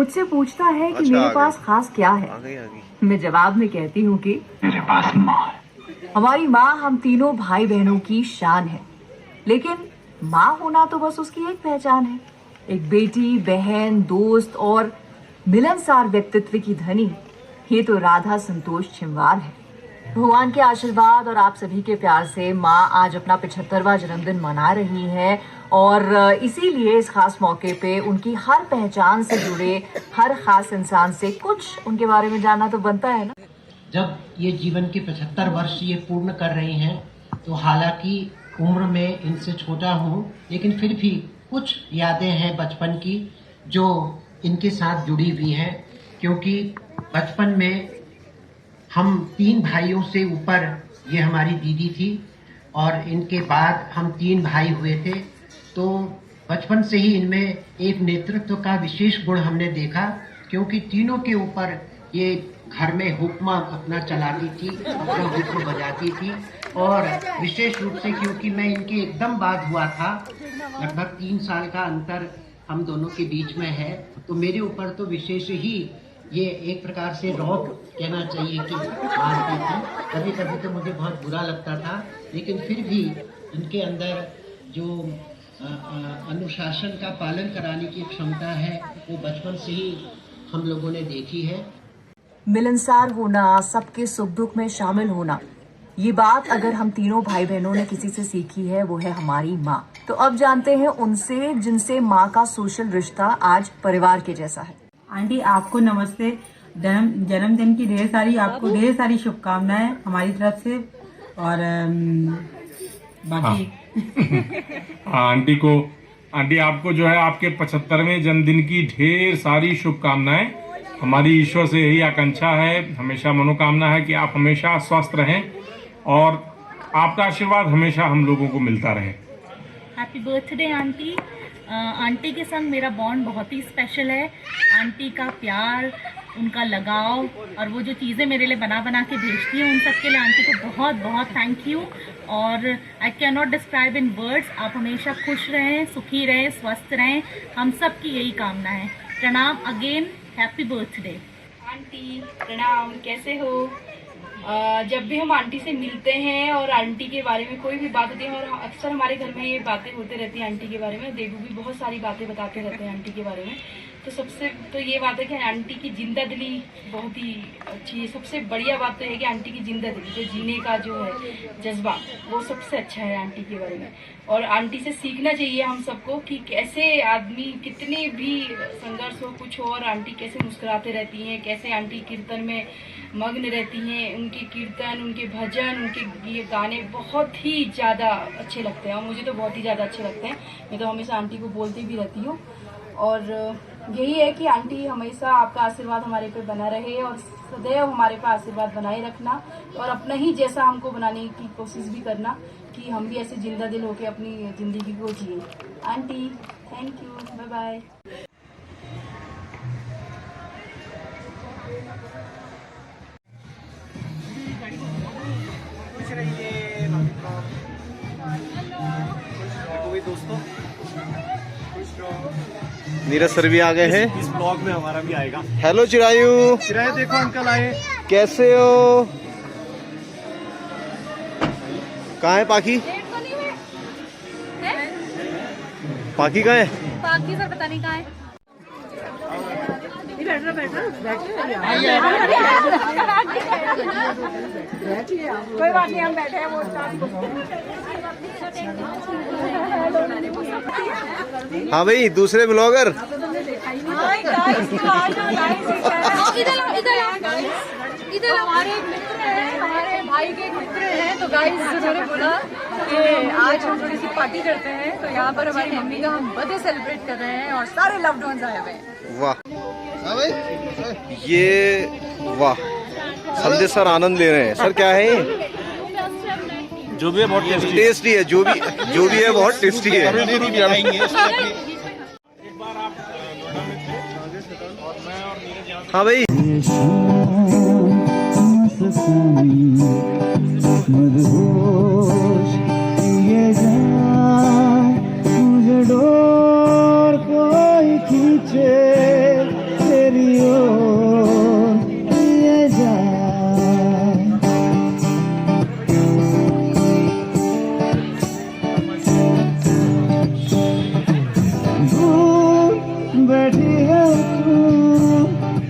मुझसे पूछता है कि मेरे पास खास क्या है। मैं जवाब में कहती हूँ कि मेरे पास माँ है। हमारी माँ हम तीनों भाई बहनों की शान है। लेकिन माँ होना तो बस उसकी एक पहचान है। एक बेटी, बहन, दोस्त और मिलनसार व्यक्तित्व की धनी, ये तो राधा संतोष छिंवार है। भगवान के आशीर्वाद और आप सभी के प्यार से माँ आज अपना 75वां जन्मदिन मना रही है और इसीलिए इस खास मौके पे उनकी हर पहचान से जुड़े हर खास इंसान से कुछ उनके बारे में जानना तो बनता है ना। जब ये जीवन के 75 वर्ष ये पूर्ण कर रही हैं, तो हालांकि उम्र में इनसे छोटा हूँ, लेकिन फिर भी कुछ यादें हैं बचपन की जो इनके साथ जुड़ी हुई हैं, क्योंकि बचपन में हम 3 भाइयों से ऊपर ये हमारी दीदी थी और इनके बाद हम 3 भाई हुए थे। तो बचपन से ही इनमें एक नेतृत्व का विशेष गुण हमने देखा, क्योंकि तीनों के ऊपर ये घर में हुक्मा अपना चलाती थी, अपना हुक्म बजाती थी। और विशेष रूप से क्योंकि मैं इनके एकदम बाद हुआ था, लगभग 3 साल का अंतर हम दोनों के बीच में है, तो मेरे ऊपर तो विशेष ही ये एक प्रकार से रौब कहना चाहिए कि मारती थी। कभी कभी तो मुझे बहुत बुरा लगता था, लेकिन फिर भी इनके अंदर जो अनुशासन का पालन कराने की क्षमता है, वो बचपन से ही हम लोगों ने देखी है। मिलनसार होना, सबके सुख दुख में शामिल होना, ये बात अगर हम तीनों भाई बहनों ने किसी से सीखी है वो है हमारी माँ। तो अब जानते हैं उनसे जिनसे माँ का सोशल रिश्ता आज परिवार के जैसा है। आंटी आपको नमस्ते। जन्मदिन की ढेर सारी शुभकामनाएं हमारी तरफ से। और बाकी आंटी आपको जो है आपके 75वें जन्मदिन की ढेर सारी शुभकामनाएं। हमारी ईश्वर से यही आकांक्षा है, हमेशा मनोकामना है कि आप हमेशा स्वस्थ रहें और आपका आशीर्वाद हमेशा हम लोगों को मिलता रहे। Happy birthday aunty. आंटी के संग मेरा बॉन्ड बहुत ही स्पेशल है। आंटी का प्यार, उनका लगाव और वो जो चीज़ें मेरे लिए बना बना के भेजती हैं, उन सब के लिए आंटी को बहुत बहुत थैंक यू। और I can not describe in words. आप हमेशा खुश रहें, सुखी रहें, स्वस्थ रहें, हम सब की यही कामना है। प्रणाम अगेन, हैप्पी बर्थडे। आंटी प्रणाम, कैसे हो? जब भी हम आंटी से मिलते हैं और आंटी के बारे में कोई भी बात होती है, और अक्सर हमारे घर में ये बातें होते रहती हैं आंटी के बारे में। देवू भी बहुत सारी बातें बताते रहते हैं आंटी के बारे में। तो सबसे तो ये बात है कि आंटी की जिंदा दिली बहुत ही अच्छी है। सबसे बढ़िया बात तो है कि आंटी की जिंदा दिली, जो जीने का जो है जज्बा, वो सबसे अच्छा है आंटी के बारे में। और आंटी से सीखना चाहिए हम सबको कि कैसे आदमी कितने भी संघर्ष हो, कुछ हो, और आंटी कैसे मुस्कुराते रहती हैं, कैसे आंटी कीर्तन में मग्न रहती हैं। उनके कीर्तन, उनके भजन, उनके ये गाने बहुत ही ज़्यादा अच्छे लगते हैं और मुझे तो बहुत ही ज़्यादा अच्छे लगते हैं। मैं तो हमेशा आंटी को बोलती भी रहती हूँ। और यही है कि आंटी हमेशा आपका आशीर्वाद हमारे पे बना रहे और सदैव हमारे पे आशीर्वाद बनाए रखना, और अपना ही जैसा हमको बनाने की कोशिश भी करना कि हम भी ऐसे जिंदा दिल होके अपनी ज़िंदगी को जिए। Aunty thank you, bye bye. Neeraj sir भी आ गए हैं, इस ब्लॉग में हमारा भी आएगा। हेलो चिरायू, देखो अंकल आए। कैसे हो? कहाँ है पाखी? पाखी कहाँ है? बाकी सर पता नहीं कहाँ है। कोई बात नहीं, हम बैठे हैं। वो हाँ भाई, दूसरे ब्लॉगर। इधर हमारे मित्र हैं, हमारे भाई के मित्र हैं। तो गाइस उन्होंने बोला कि आज हम थोड़ी सी पार्टी करते हैं, तो यहाँ पर हमारी मम्मी का हम बर्थडे सेलिब्रेट कर रहे हैं और सारे लव्ड वंस आए हुए हैं। वाह, ये वाह, संजय सर आनंद ले रहे हैं। सर क्या है ये? जो भी है बहुत टेस्टी है, जो भी है बहुत टेस्टी है। हाँ भाई, मुझे डोर कोई खींचे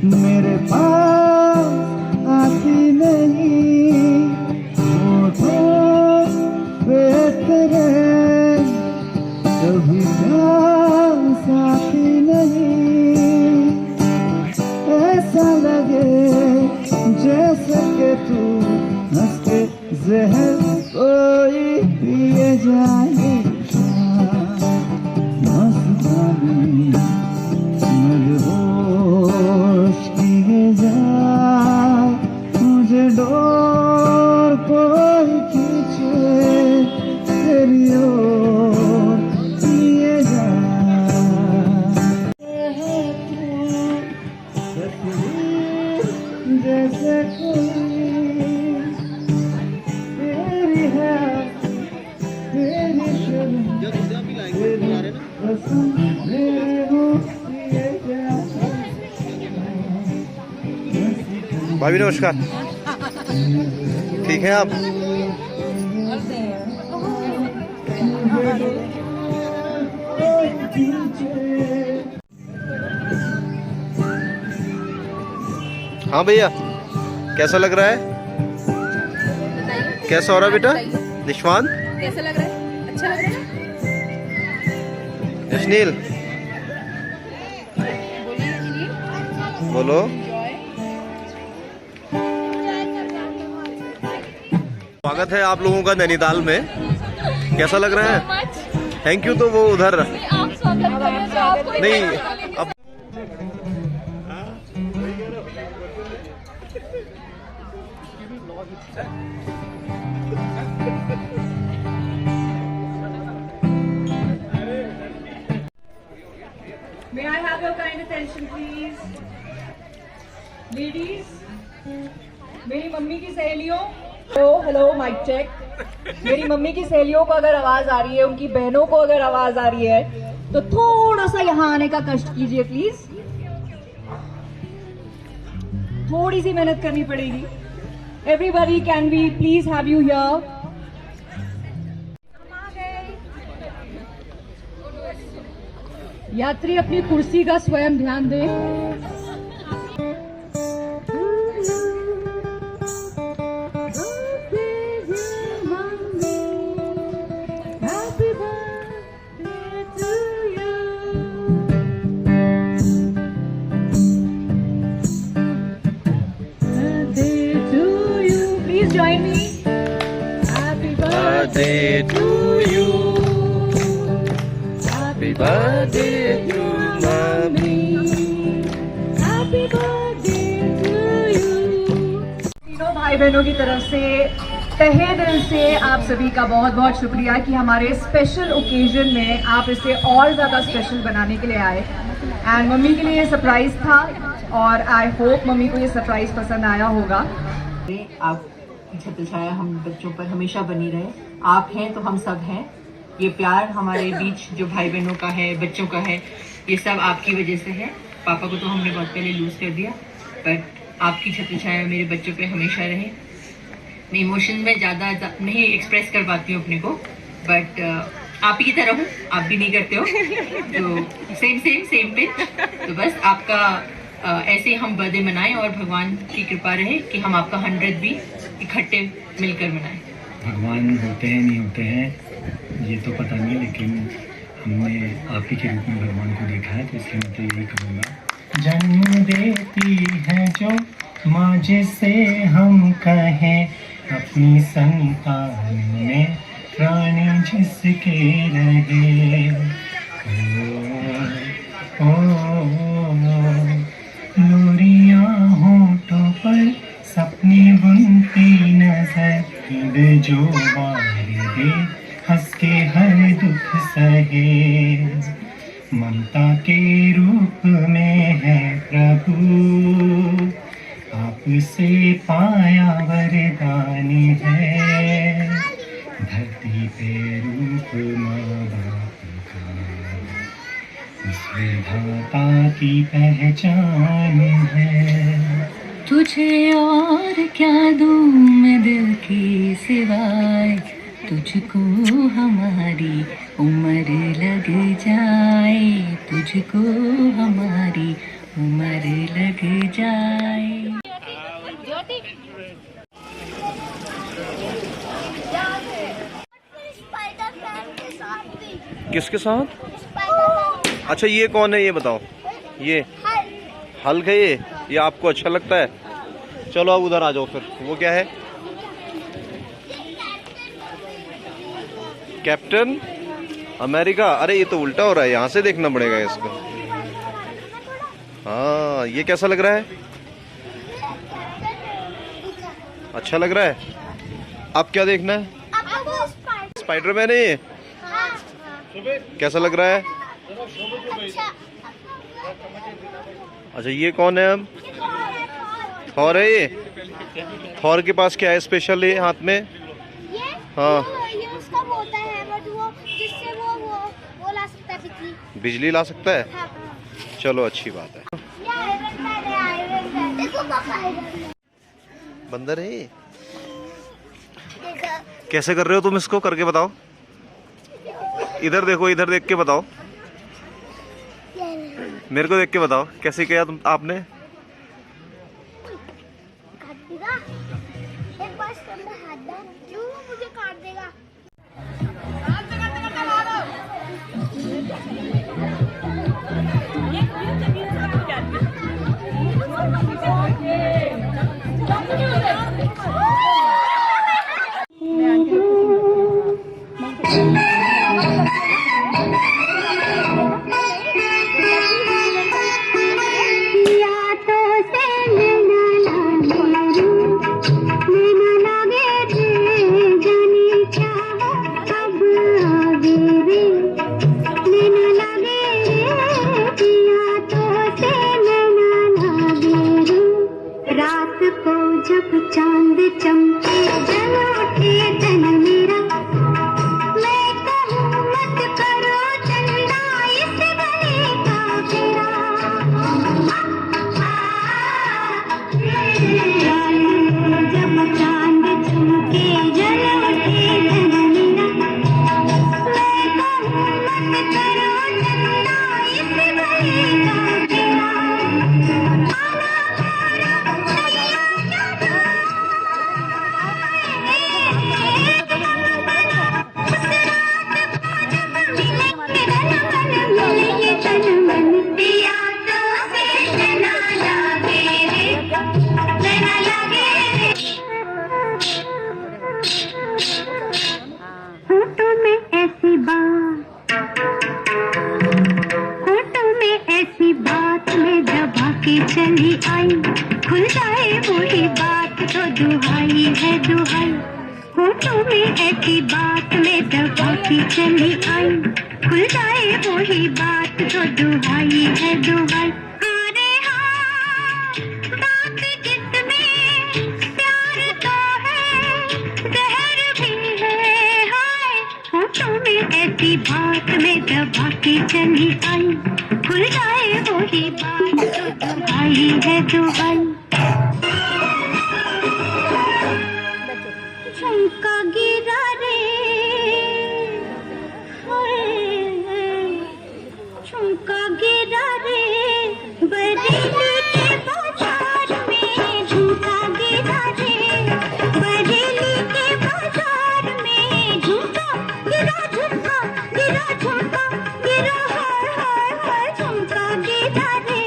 मेरे पास आती नहीं, होठों पे तेरे कभी प्यास आती नहीं। ऐसा लगे जैसे कि तू हंस के जहर कोई पिए जाए। मस्तानी मदहोश किए जाए, मुझे डोर कोई खींचे तेरी ओर लिए जाए। जैसे कोई तेरी है तेरी शर्म तेरी कसम मेरे होश किए जाए। भाभी नमस्कार, ठीक है आप? हाँ भैया, कैसा लग रहा है? कैसा हो रहा है बेटा? निशवान कैसा लग रहा है? अच्छा लग रहा है? यशनील बोलो। स्वागत है आप लोगों का नैनीताल में, कैसा लग रहा है? Thank you. तो वो उधर नहीं अब May I have your kind attention, please? Ladies, मेरी मम्मी की सहेलियों, हेलो माइक चेक। मेरी मम्मी की सहेलियों को अगर आवाज आ रही है, उनकी बहनों को अगर आवाज आ रही है, तो थोड़ा सा यहाँ आने का कष्ट कीजिए प्लीज। थोड़ी सी मेहनत करनी पड़ेगी। Everybody, can we please have you here? यात्री अपनी कुर्सी का स्वयं ध्यान दें। Please join me. Happy birthday to you. Happy birthday to mommy. Happy birthday to you. तीनों भाई बहनों की तरफ से तहे दिल से आप सभी का बहुत बहुत शुक्रिया कि हमारे स्पेशल ओकेजन में आप इसे और ज़्यादा स्पेशल बनाने के लिए आए। एंड मम्मी के लिए ये सरप्राइज था और आई होप मम्मी को ये सरप्राइज पसंद आया होगा। आपकी छत्रछाया हम बच्चों पर हमेशा बनी रहे। आप हैं तो हम सब हैं। ये प्यार हमारे बीच जो भाई बहनों का है, बच्चों का है, ये सब आपकी वजह से है। पापा को तो हमने बहुत पहले लूज कर दिया, बट आपकी छत्रछाया मेरे बच्चों पे हमेशा रहे। मैं इमोशन में ज़्यादा नहीं एक्सप्रेस कर पाती हूँ अपने को, बट आप ही की तरह हूँ, आप भी नहीं करते हो, तो सेम पे। तो बस आपका ऐसे हम बर्थडे मनाएं और भगवान की कृपा रहे कि हम आपका 100 भी इकट्ठे मिलकर मनाएं। भगवान होते हैं नहीं होते हैं ये तो पता नहीं, लेकिन हमने आप ही के रूप में भगवान को देखा है, तो इसलिए मैं तो यही कहूँगा। जन्म देती है जो माँ जिसे हम कहें, अपनी संतान में प्राणी जिसके रहे। ओ, लोरियां होठों पर सपने बुनती नजर, ईद जो बार दे हंस के हर दुख सहे। ममता के रूप में है प्रभु, आपसे पाया वरदान है। धरती पे रूप माँ बाप का, उस विधाता की पहचान है। तुझे और क्या दूं मैं दिल की सिवाय, तुझको हमारी उम्र लग जाए, तुझको हमारी उम्र लग जाए। किसके साथ? अच्छा ये कौन है ये बताओ? ये हल्क है ये आपको अच्छा लगता है? चलो अब उधर आ जाओ फिर। वो क्या है? Captain America. अरे ये तो उल्टा हो रहा है, यहाँ से देखना पड़ेगा इसको। हाँ ये कैसा लग रहा है? अच्छा लग रहा है। अब क्या देखना है? स्पाइडरमैन है ये? कैसा लग रहा है? अच्छा ये कौन है? अब थॉर है ये? थॉर के पास क्या है स्पेशल ये हाथ में? हाँ ये उसका होता है वो जिससे वो ला सकता है बिजली। बिजली ला सकता है? हाँ। चलो अच्छी बात है। बंदर है ये? कैसे कर रहे हो तुम इसको? करके बताओ। इधर देखो, इधर देख के बताओ। मेरे को देख के बताओ कैसे किया तुम आपने? एक बार इसके अंदर हाथ डाल, क्यों वो मुझे काट देगा? जब चांद चमके जल उठे तन मेरा, मैं कहूँ मत करो चंदा इस गले का फेरा। जब चांद चमके जल उठे तन मेरा, मैं कहूँ मत करो चंदा इस गले का फेरा। चली आई खुल जाए वही बात तो दुहाई है दुहाई। होठों में ऐसी बात में दबा के चली आई, खुल जाए वही बात तो दुहाई है दुहाई। अरे हाँ बात जिसमें प्यार तो है जहर भी है हाय। होठों में ऐसी बात में दबा के चली आई, खुल जाए वही बात तो दुहाई है दुहाई। झुमका गिरा रे झुमका गिरा रे बरेली के बाजार में। झुमका गिरा रे बरेली के बाजार में। झुमका गिरा झुमका गिरा हाय हाय हाय। झुमका गिरा रे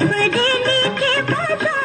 बरेली के बाजार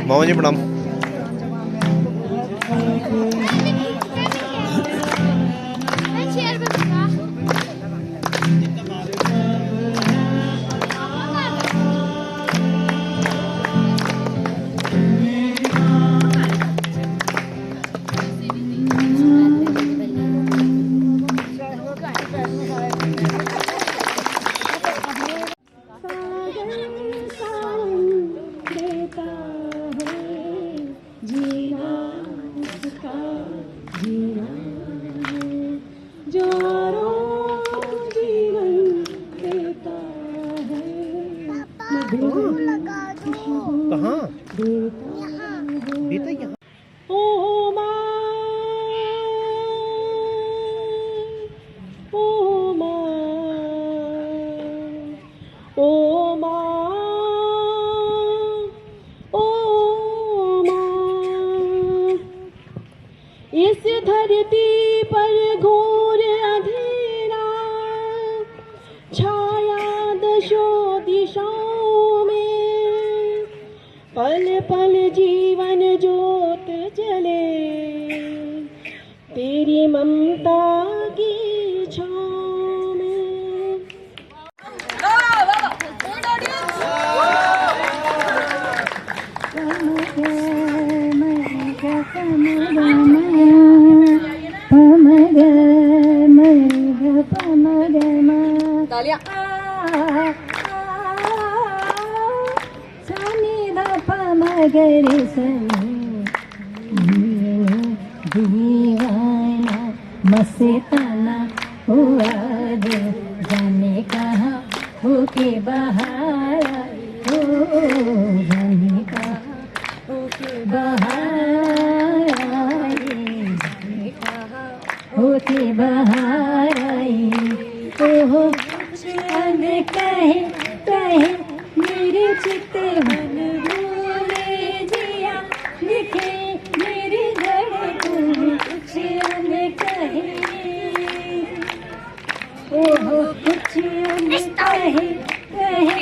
मामा जी प्रणाम। कहाँ बेटा यहाँ? ओ माँ, ओ माँ, ओ माँ, ओ माँ, इस धरती पर घोर अंधेरा छाया दशों दिशाओं में, पल पल जीवन ज्योत जले तेरी ममता की छाँव में। मगर दीवाना मस्ताना हुआ दे, जाने कहाँ होके बहार हो, जाने कहाँ होके बहार आई, जाने कहाँ होके बहार आई। ओहो अन कहे कहे मेरे चित मन बोले जिया, लिखे मेरी धड़कन कुछ अन कहे, ओहो कुछ अन कहे कहे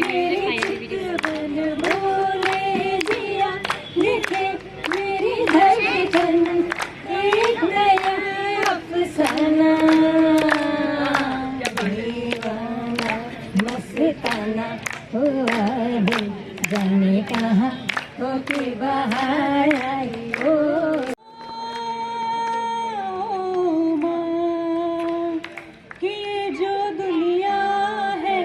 मेरे चित मन बोले जिया, लिखे मेरी धड़कन एक नया अफसाना, दीवाना मस्ताना हुआ दे, जाने कहाँ होके बाहर आई। ओ माँ, कि ये जो दुनिया है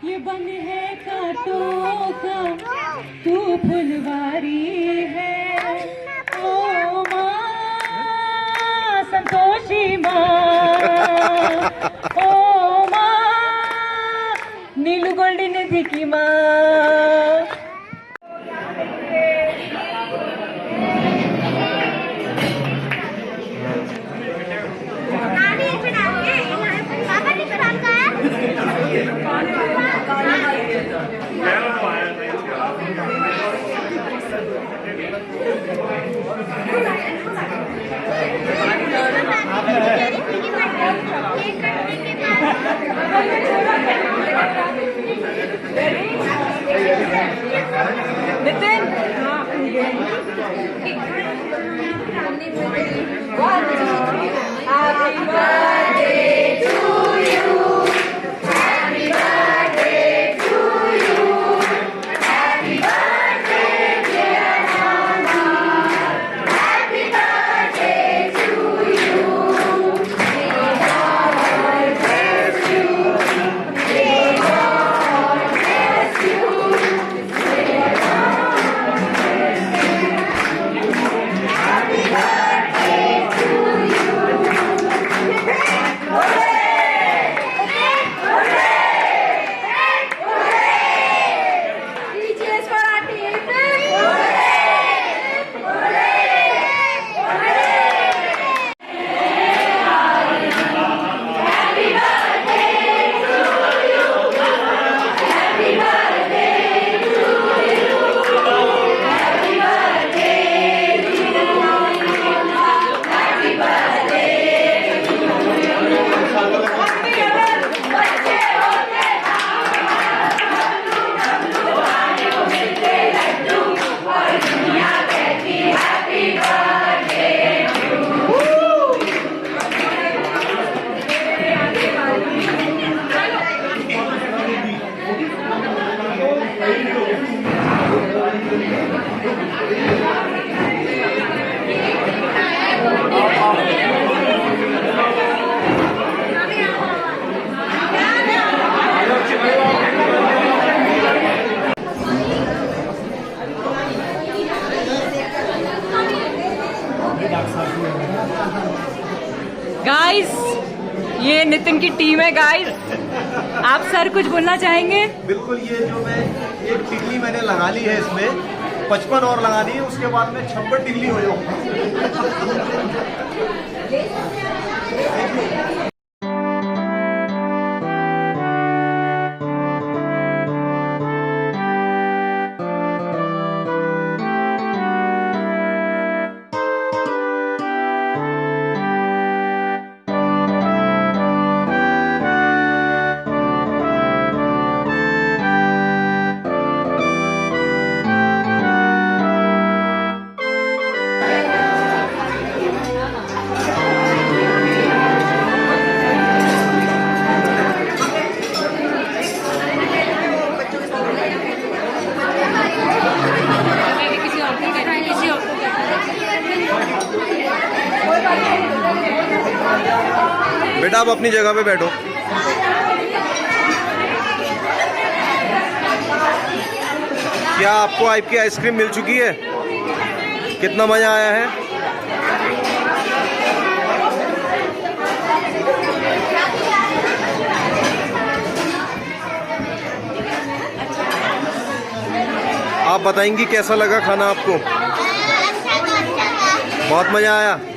ये बन है कांटों का, तू फुलवारी है। ओ माँ संतोषी माँ, ओ माँ नीलू गोल्डी निधि की माँ। Very गाइस, ये नितिन की टीम है गाइस। आप सर कुछ बोलना चाहेंगे? बिल्कुल, ये जो मैं एक टिकली मैंने लगा ली है, इसमें 55 और लगा दी है, उसके बाद में 56 टिकली हो जाऊंगा। बेटा आप अपनी जगह पे बैठो। क्या आपको आपकी आइसक्रीम मिल चुकी है? कितना मजा आया है? आप बताएंगी कैसा लगा खाना आपको? बहुत मजा आया।